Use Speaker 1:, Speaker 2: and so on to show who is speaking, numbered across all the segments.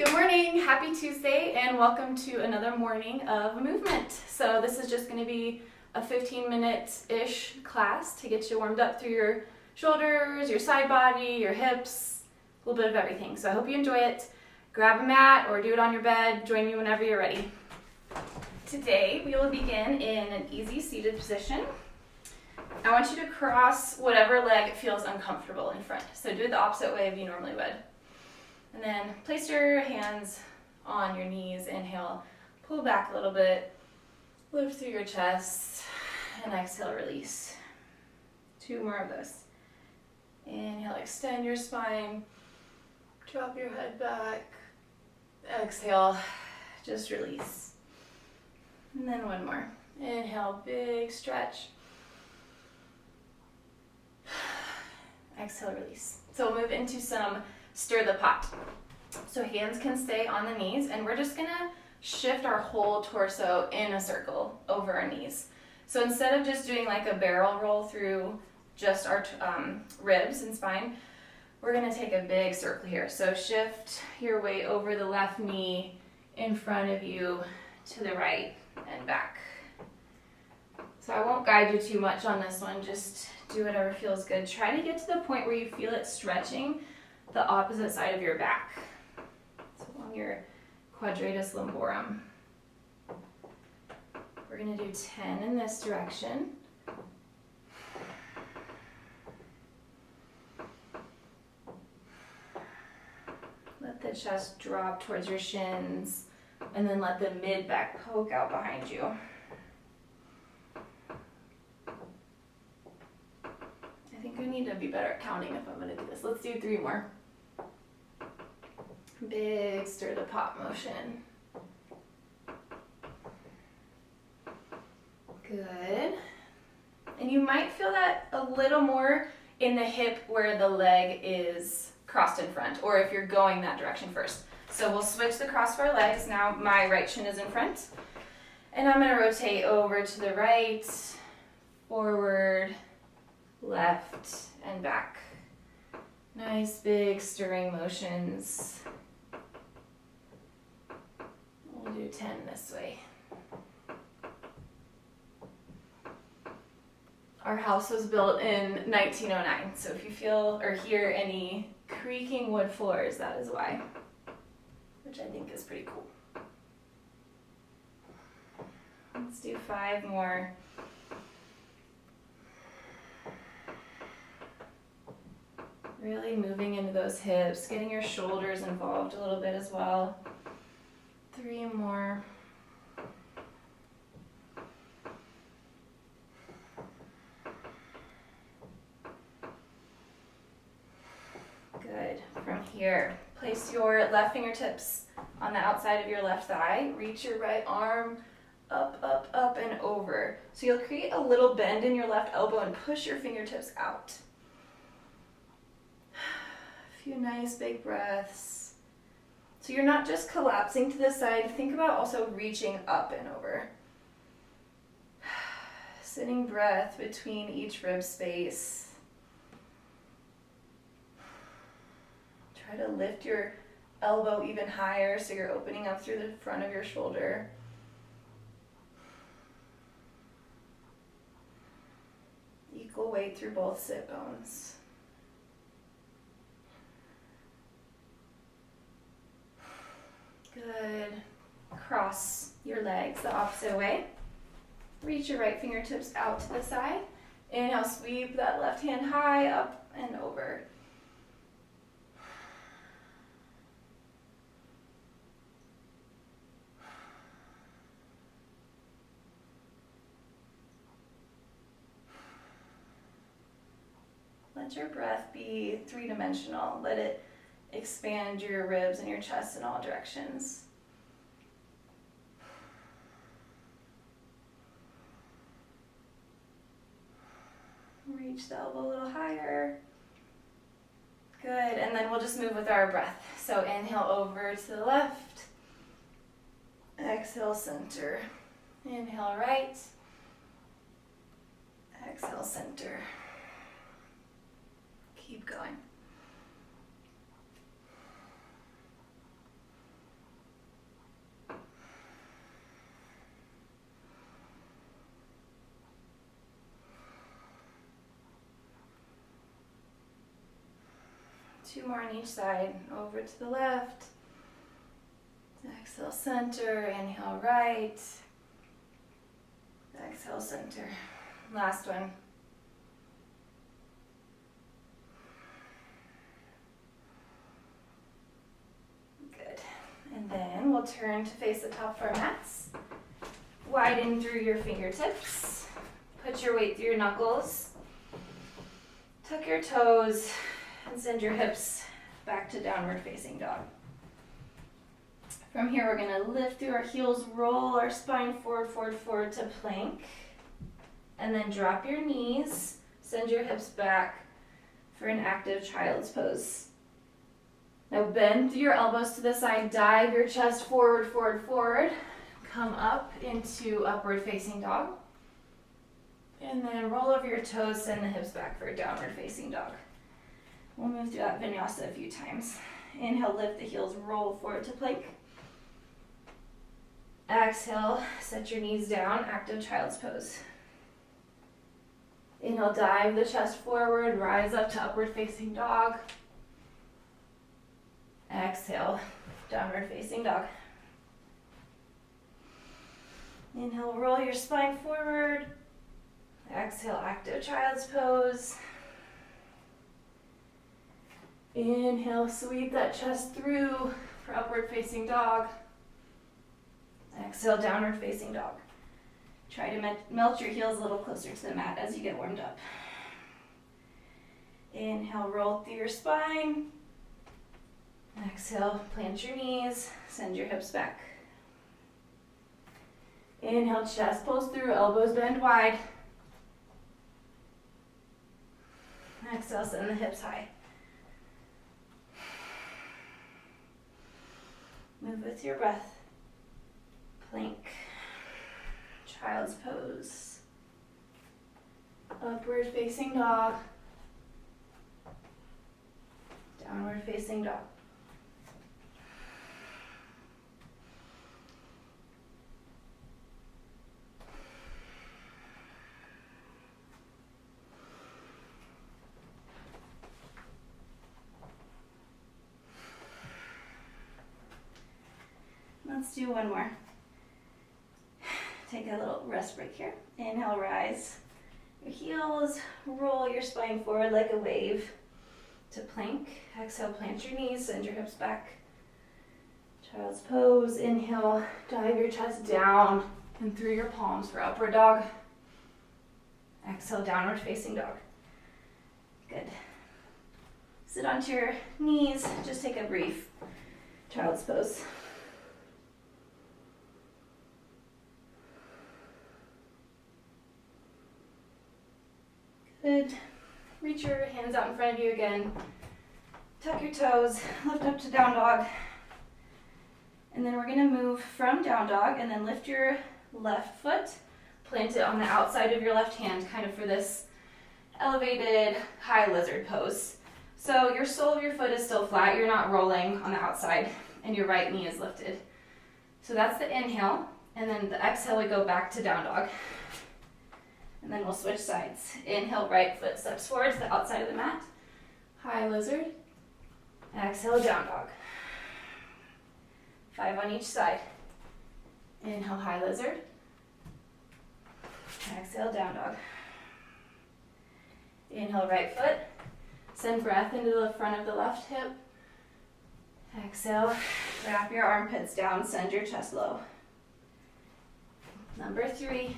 Speaker 1: Good morning, happy Tuesday, and welcome to another morning of movement. So this is just going to be a 15-minute-ish class to get you warmed up through your shoulders, your side body, your hips, a little bit of everything. So I hope you enjoy it. Grab a mat or do it on your bed. Join me whenever you're ready. Today we will begin in an easy seated position. I want you to cross whatever leg feels uncomfortable in front. So do it the opposite way of you normally would. And then place your hands on your knees. Inhale, pull back a little bit, lift through your chest, and exhale, release. 2 more of those. Inhale, extend your spine, drop your head back. Exhale, just release. And then 1 more. Inhale, big stretch. Exhale, release. So we'll move into some stir the pot. So hands can stay on the knees, and we're just gonna shift our whole torso in a circle over our knees. So instead of just doing like a barrel roll through just our ribs and spine, we're gonna take a big circle here. So shift your weight over the left knee, in front of you, to the right, and back. So I won't guide you too much on this one, just do whatever feels good. Try to get to the point where you feel it stretching the opposite side of your back, so along your quadratus lumborum. We're going to do 10 in this direction. Let the chest drop towards your shins, and then let the mid-back poke out behind you. I think I need to be better at counting if I'm going to do this. Let's do 3 more. Big stir the pot motion. Good. And you might feel that a little more in the hip where the leg is crossed in front, or if you're going that direction first. So we'll switch the cross of our legs. Now my right shin is in front. And I'm going to rotate over to the right, forward, left, and back. Nice big stirring motions. We'll do 10 this way. Our house was built in 1909, so if you feel or hear any creaking wood floors, that is why, which I think is pretty cool. Let's do 5 more. Really moving into those hips, getting your shoulders involved a little bit as well. 3 more. Good. From here, place your left fingertips on the outside of your left thigh. Reach your right arm up, up, up, and over. So you'll create a little bend in your left elbow and push your fingertips out. A few nice big breaths. So you're not just collapsing to the side, think about also reaching up and over. Sitting breath between each rib space. Try to lift your elbow even higher so you're opening up through the front of your shoulder. Equal weight through both sit bones. Good. Cross your legs the opposite way. Reach your right fingertips out to the side. Inhale, sweep that left hand high up and over. Let your breath be 3-dimensional. Let it expand your ribs and your chest in all directions. Reach the elbow a little higher. Good, and then we'll just move with our breath. So inhale over to the left. Exhale, center. Inhale, right. Exhale, center. Keep going. 2 more on each side. Over to the left. Exhale, center. Inhale, right. Exhale, center. Last one. Good. And then we'll turn to face the top of our mats. Widen through your fingertips. Put your weight through your knuckles. Tuck your toes and send your hips back to downward facing dog. From here, we're going to lift through our heels, roll our spine forward, forward, forward to plank. And then drop your knees, send your hips back for an active child's pose. Now bend through your elbows to the side, dive your chest forward, forward, forward. Come up into upward facing dog. And then roll over your toes, send the hips back for a downward facing dog. We'll move through that vinyasa a few times. Inhale, lift the heels, roll forward to plank. Exhale, set your knees down, active child's pose. Inhale, dive the chest forward, rise up to upward facing dog. Exhale, downward facing dog. Inhale, roll your spine forward. Exhale, active child's pose. Inhale, sweep that chest through for upward facing dog. Exhale, downward facing dog. Try to melt your heels a little closer to the mat as you get warmed up. Inhale, roll through your spine. Exhale, plant your knees, send your hips back. Inhale, chest pulls through, elbows bend wide. Exhale, send the hips high. Move with your breath. Plank. Child's pose. Upward facing dog. Downward facing dog. Let's do one more. Take a little rest break here. Inhale, rise your heels, roll your spine forward like a wave to plank. Exhale, plant your knees, send your hips back. Child's pose. Inhale, dive your chest down and through your palms for upward dog. Exhale, downward facing dog. Good. Sit onto your knees, just take a brief child's pose. Good. Reach your hands out in front of you again. Tuck your toes, lift up to down dog. And then we're going to move from down dog and then lift your left foot, plant it on the outside of your left hand, kind of for this elevated high lizard pose. So your sole of your foot is still flat, you're not rolling on the outside, and your right knee is lifted. So that's the inhale, and then the exhale we go back to down dog. And then we'll switch sides. Inhale, right foot steps forward to the outside of the mat. High lizard. Exhale, down dog. 5 on each side. Inhale, high lizard. Exhale, down dog. Inhale, right foot. Send breath into the front of the left hip. Exhale, wrap your armpits down, send your chest low. Number 3.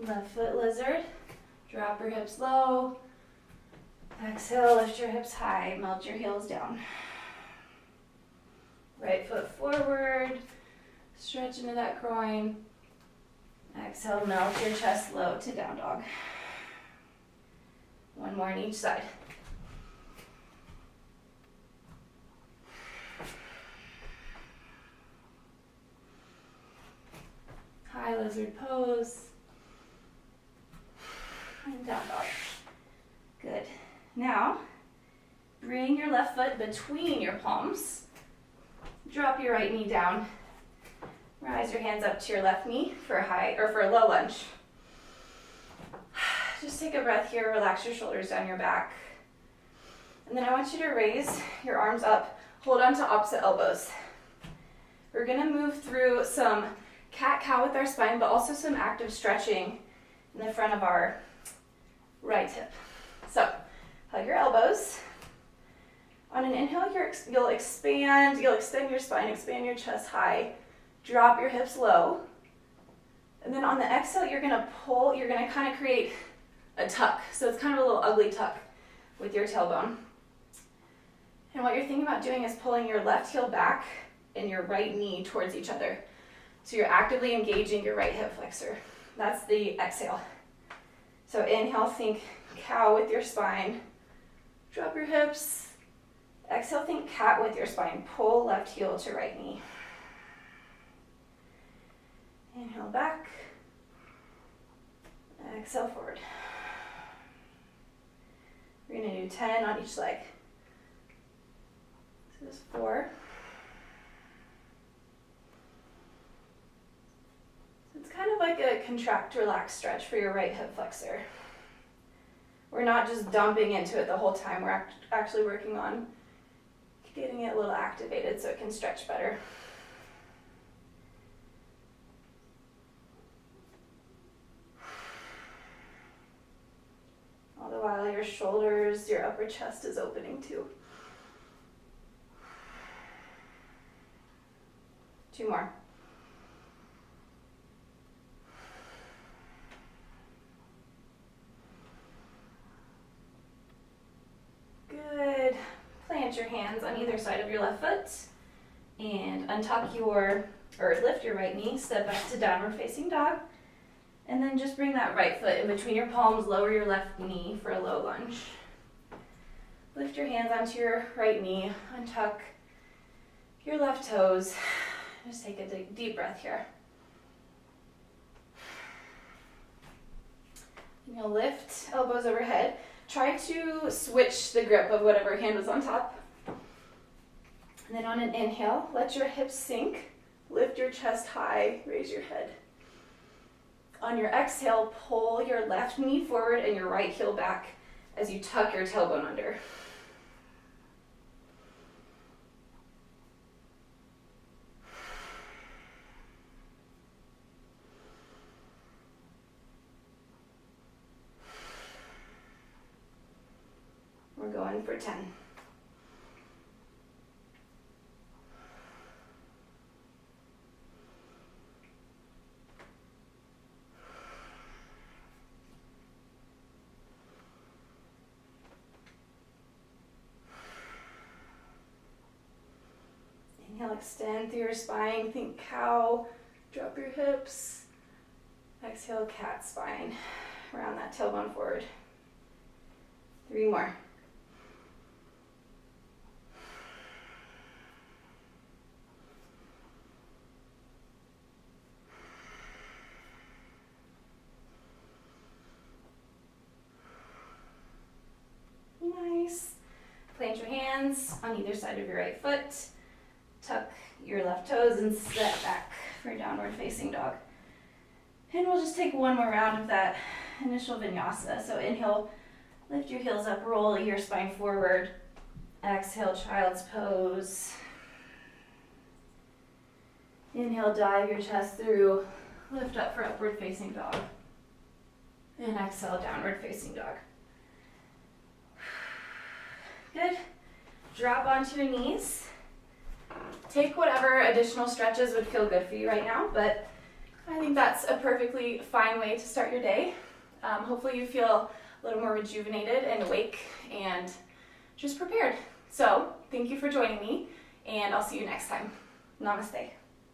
Speaker 1: Left foot lizard, drop your hips low. Exhale, lift your hips high, melt your heels down. Right foot forward, stretch into that groin. Exhale, melt your chest low to down dog. One more on each side. High lizard pose. And down dog. Good. Now, Bring your left foot between your palms. Drop your right knee down. Rise your hands up to your left knee for a high or for a low lunge. Just take a breath here, relax your shoulders down your back. And then I want you to raise your arms up, hold on to opposite elbows. We're gonna move through some cat-cow with our spine, but also some active stretching in the front of our right hip. So, hug your elbows. On an inhale, you'll extend your spine, expand your chest high, drop your hips low. And then on the exhale, you're gonna kind of create a tuck. So it's kind of a little ugly tuck with your tailbone. And what you're thinking about doing is pulling your left heel back and your right knee towards each other. So you're actively engaging your right hip flexor. That's the exhale. So inhale, think cow with your spine. Drop your hips. Exhale, think cat with your spine. Pull left heel to right knee. Inhale back. Exhale forward. We're going to do 10 on each leg. So this is 4. So it's kind of like a contract, relax stretch for your right hip flexor. We're not just dumping into it the whole time. We're actually working on getting it a little activated so it can stretch better. All the while your shoulders, your upper chest is opening too. 2 more. Good. Plant your hands on either side of your left foot and lift your right knee, step back to downward facing dog. And then just bring that right foot in between your palms, lower your left knee for a low lunge. Lift your hands onto your right knee, untuck your left toes. Just take a deep breath here. And you'll lift elbows overhead. Try to switch the grip of whatever hand was on top. And then on an inhale, let your hips sink. Lift your chest high, raise your head. On your exhale, pull your left knee forward and your right heel back as you tuck your tailbone under. We're going for 10. Inhale, extend through your spine, think cow, drop your hips. Exhale, cat spine, round that tailbone forward. 3 more. Nice. Plant your hands on either side of your right foot. Tuck your left toes and step back for downward facing dog. And we'll just take one more round of that initial vinyasa. So inhale, lift your heels up, roll your spine forward. Exhale, child's pose. Inhale, dive your chest through, lift up for upward facing dog. And exhale, downward facing dog. Good. Drop onto your knees. Take whatever additional stretches would feel good for you right now, but I think that's a perfectly fine way to start your day. Hopefully you feel a little more rejuvenated and awake and just prepared. So thank you for joining me, and I'll see you next time. Namaste.